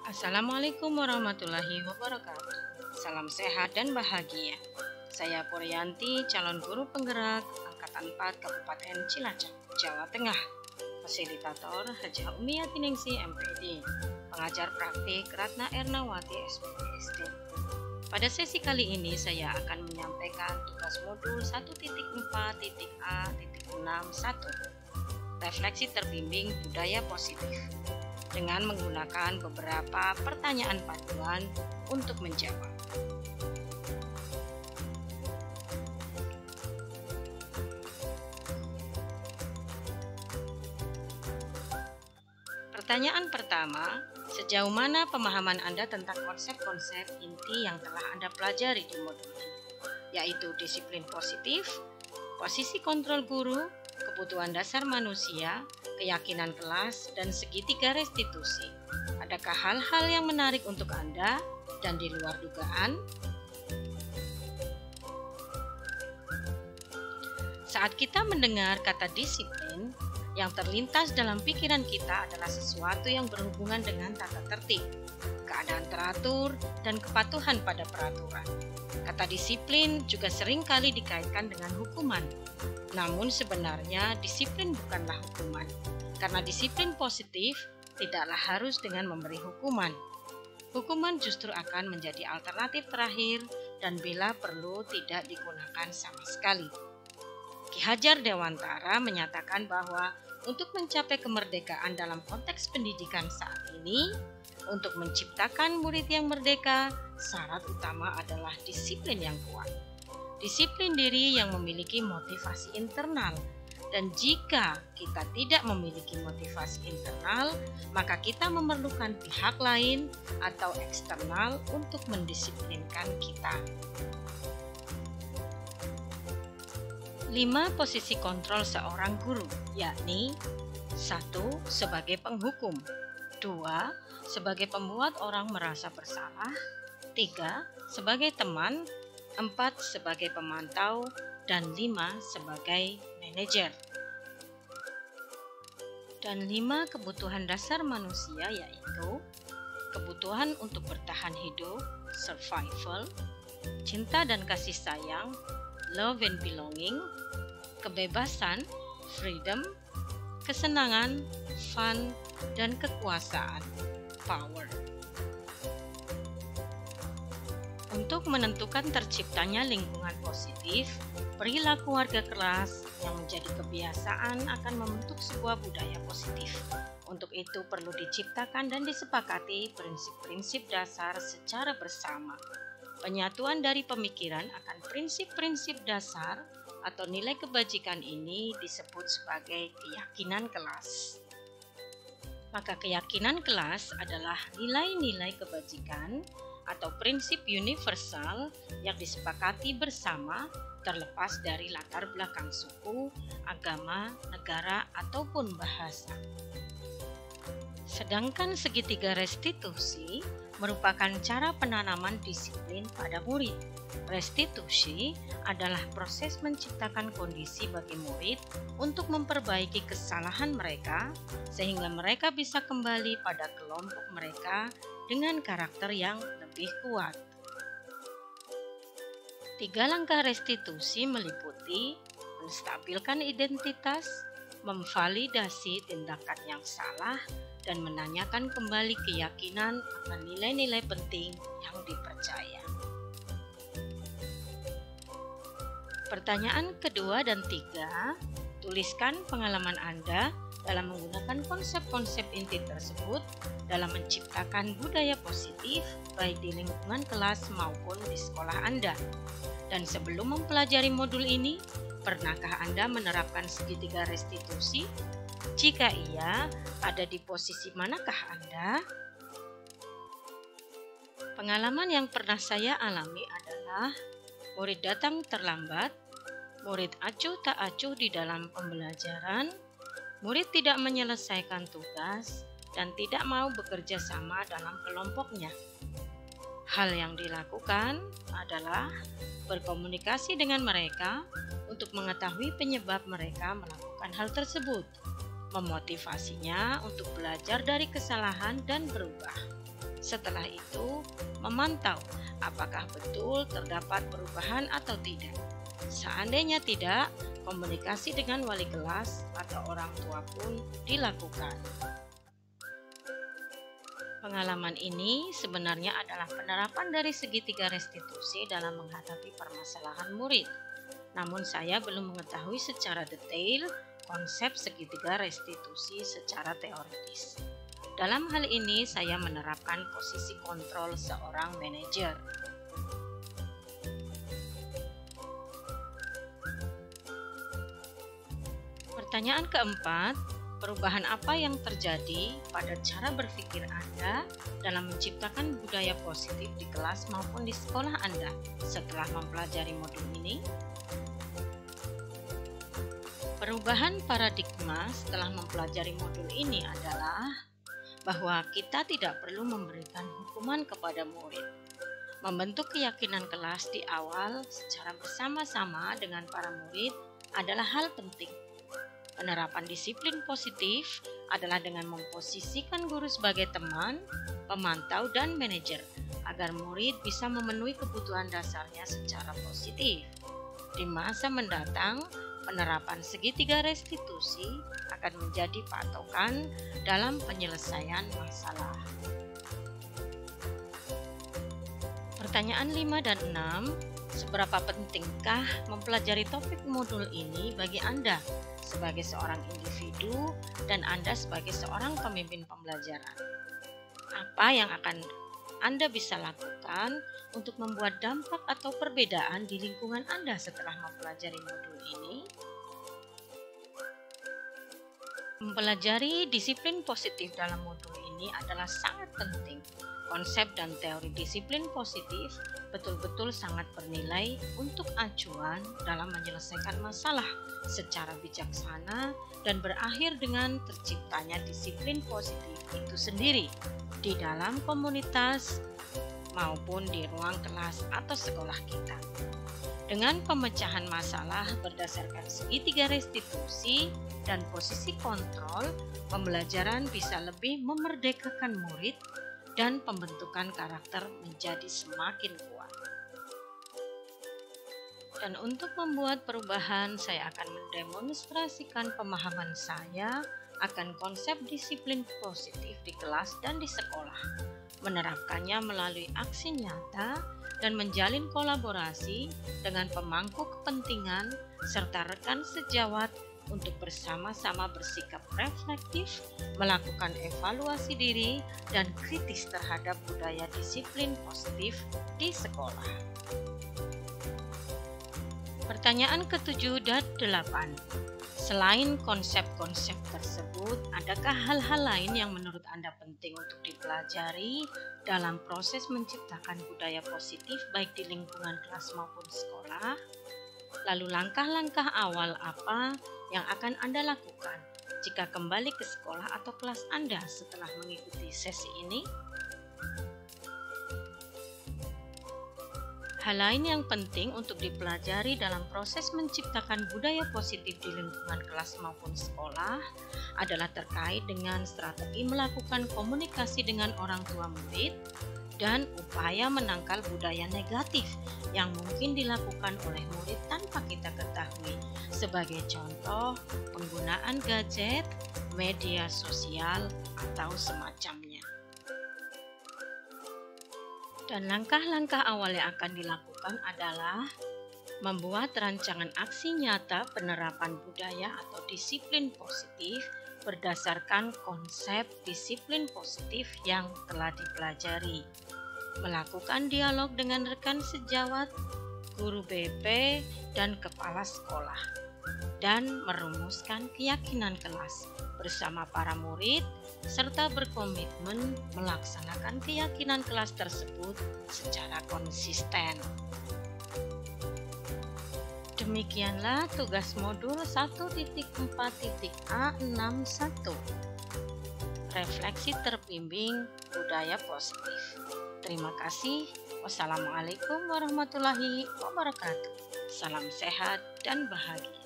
Assalamualaikum warahmatullahi wabarakatuh. Salam sehat dan bahagia. Saya Puryanti, calon guru penggerak Angkatan 4 Kabupaten Cilacap, Jawa Tengah. Fasilitator Hajah Umiyati Ningsih MPD, pengajar praktik Ratna Ernawati SPPSD. Pada sesi kali ini saya akan menyampaikan tugas modul 1.4.A.6.1 Refleksi terbimbing budaya positif dengan menggunakan beberapa pertanyaan panduan untuk menjawab. Pertanyaan pertama, sejauh mana pemahaman Anda tentang konsep-konsep inti yang telah Anda pelajari di modul ini, yaitu disiplin positif, posisi kontrol guru, kebutuhan dasar manusia, keyakinan kelas, dan segitiga restitusi. Adakah hal-hal yang menarik untuk Anda dan di luar dugaan? Saat kita mendengar kata disiplin, yang terlintas dalam pikiran kita adalah sesuatu yang berhubungan dengan tata tertib, keadaan teratur, dan kepatuhan pada peraturan. Kata disiplin juga sering kali dikaitkan dengan hukuman. Namun sebenarnya disiplin bukanlah hukuman, karena disiplin positif tidaklah harus dengan memberi hukuman. Hukuman justru akan menjadi alternatif terakhir dan bila perlu tidak digunakan sama sekali. Ki Hajar Dewantara menyatakan bahwa untuk mencapai kemerdekaan dalam konteks pendidikan saat ini, untuk menciptakan murid yang merdeka, syarat utama adalah disiplin yang kuat. Disiplin diri yang memiliki motivasi internal. Dan jika kita tidak memiliki motivasi internal, maka kita memerlukan pihak lain atau eksternal untuk mendisiplinkan kita. 5 posisi kontrol seorang guru, yakni 1. Sebagai penghukum, 2. Sebagai pembuat orang merasa bersalah, 3. Sebagai teman, 4. Sebagai pemantau, dan 5. Sebagai manajer. Dan 5 kebutuhan dasar manusia yaitu kebutuhan untuk bertahan hidup, survival, cinta dan kasih sayang, love and belonging, kebebasan, freedom, kesenangan, fun, dan kekuasaan, power. Untuk menentukan terciptanya lingkungan positif, perilaku warga kelas yang menjadi kebiasaan akan membentuk sebuah budaya positif. Untuk itu perlu diciptakan dan disepakati prinsip-prinsip dasar secara bersama. Penyatuan dari pemikiran akan prinsip-prinsip dasar atau nilai kebajikan ini disebut sebagai keyakinan kelas. Maka keyakinan kelas adalah nilai-nilai kebajikan atau prinsip universal yang disepakati bersama terlepas dari latar belakang suku, agama, negara, ataupun bahasa. Sedangkan segitiga restitusi merupakan cara penanaman disiplin pada murid. Restitusi adalah proses menciptakan kondisi bagi murid untuk memperbaiki kesalahan mereka sehingga mereka bisa kembali pada kelompok mereka dengan karakter yang lebih kuat. 3 langkah restitusi meliputi menstabilkan identitas, memvalidasi tindakan yang salah, dan menanyakan kembali keyakinan akan nilai-nilai penting yang dipercaya. Pertanyaan kedua dan 3, tuliskan pengalaman Anda dalam menggunakan konsep-konsep inti tersebut dalam menciptakan budaya positif baik di lingkungan kelas maupun di sekolah Anda. Dan sebelum mempelajari modul ini, pernahkah Anda menerapkan segitiga restitusi? Jika iya, ada di posisi manakah Anda? Pengalaman yang pernah saya alami adalah murid datang terlambat, murid acuh tak acuh di dalam pembelajaran, murid tidak menyelesaikan tugas, dan tidak mau bekerja sama dalam kelompoknya. Hal yang dilakukan adalah berkomunikasi dengan mereka untuk mengetahui penyebab mereka melakukan hal tersebut, memotivasinya untuk belajar dari kesalahan dan berubah. Setelah itu, memantau apakah betul terdapat perubahan atau tidak. Seandainya tidak, komunikasi dengan wali kelas atau orang tua pun dilakukan. Pengalaman ini sebenarnya adalah penerapan dari segitiga restitusi dalam menghadapi permasalahan murid. Namun saya belum mengetahui secara detail konsep segitiga restitusi secara teoritis. Dalam hal ini saya menerapkan posisi kontrol seorang manajer. Pertanyaan keempat, perubahan apa yang terjadi pada cara berpikir Anda dalam menciptakan budaya positif di kelas maupun di sekolah Anda setelah mempelajari modul ini? Perubahan paradigma setelah mempelajari modul ini adalah bahwa kita tidak perlu memberikan hukuman kepada murid. Membentuk keyakinan kelas di awal secara bersama-sama dengan para murid adalah hal penting. Penerapan disiplin positif adalah dengan memposisikan guru sebagai teman, pemantau, dan manajer agar murid bisa memenuhi kebutuhan dasarnya secara positif. Di masa mendatang, penerapan segitiga restitusi akan menjadi patokan dalam penyelesaian masalah. Pertanyaan 5 dan 6, seberapa pentingkah mempelajari topik modul ini bagi Anda sebagai seorang individu dan Anda sebagai seorang pemimpin pembelajaran? Apa yang akan Anda bisa lakukan untuk membuat dampak atau perbedaan di lingkungan Anda setelah mempelajari modul ini? Mempelajari disiplin positif dalam modul ini adalah sangat penting. Konsep dan teori disiplin positif betul-betul sangat bernilai untuk acuan dalam menyelesaikan masalah secara bijaksana dan berakhir dengan terciptanya disiplin positif itu sendiri di dalam komunitas maupun di ruang kelas atau sekolah kita. Dengan pemecahan masalah berdasarkan segitiga restitusi dan posisi kontrol, pembelajaran bisa lebih memerdekakan murid dan pembentukan karakter menjadi semakin kuat. Dan untuk membuat perubahan, saya akan mendemonstrasikan pemahaman saya akan konsep disiplin positif di kelas dan di sekolah, menerapkannya melalui aksi nyata dan menjalin kolaborasi dengan pemangku kepentingan serta rekan sejawat untuk bersama-sama bersikap reflektif, melakukan evaluasi diri, dan kritis terhadap budaya disiplin positif di sekolah. Pertanyaan ke-7 dan 8. Selain konsep-konsep tersebut, adakah hal-hal lain yang menurut Anda penting untuk dipelajari dalam proses menciptakan budaya positif baik di lingkungan kelas maupun sekolah? Lalu langkah-langkah awal apa yang akan Anda lakukan jika kembali ke sekolah atau kelas Anda setelah mengikuti sesi ini? Hal lain yang penting untuk dipelajari dalam proses menciptakan budaya positif di lingkungan kelas maupun sekolah adalah terkait dengan strategi melakukan komunikasi dengan orang tua murid dan upaya menangkal budaya negatif yang mungkin dilakukan oleh murid tanpa kita ketahui. Sebagai contoh, penggunaan gadget, media sosial, atau semacamnya. Dan langkah-langkah awal yang akan dilakukan adalah membuat rancangan aksi nyata penerapan budaya atau disiplin positif berdasarkan konsep disiplin positif yang telah dipelajari, melakukan dialog dengan rekan sejawat, guru BP, dan kepala sekolah, dan merumuskan keyakinan kelas bersama para murid serta berkomitmen melaksanakan keyakinan kelas tersebut secara konsisten. Demikianlah tugas modul 1.4.A61. Refleksi terbimbing budaya positif. Terima kasih. Wassalamualaikum warahmatullahi wabarakatuh. Salam sehat dan bahagia.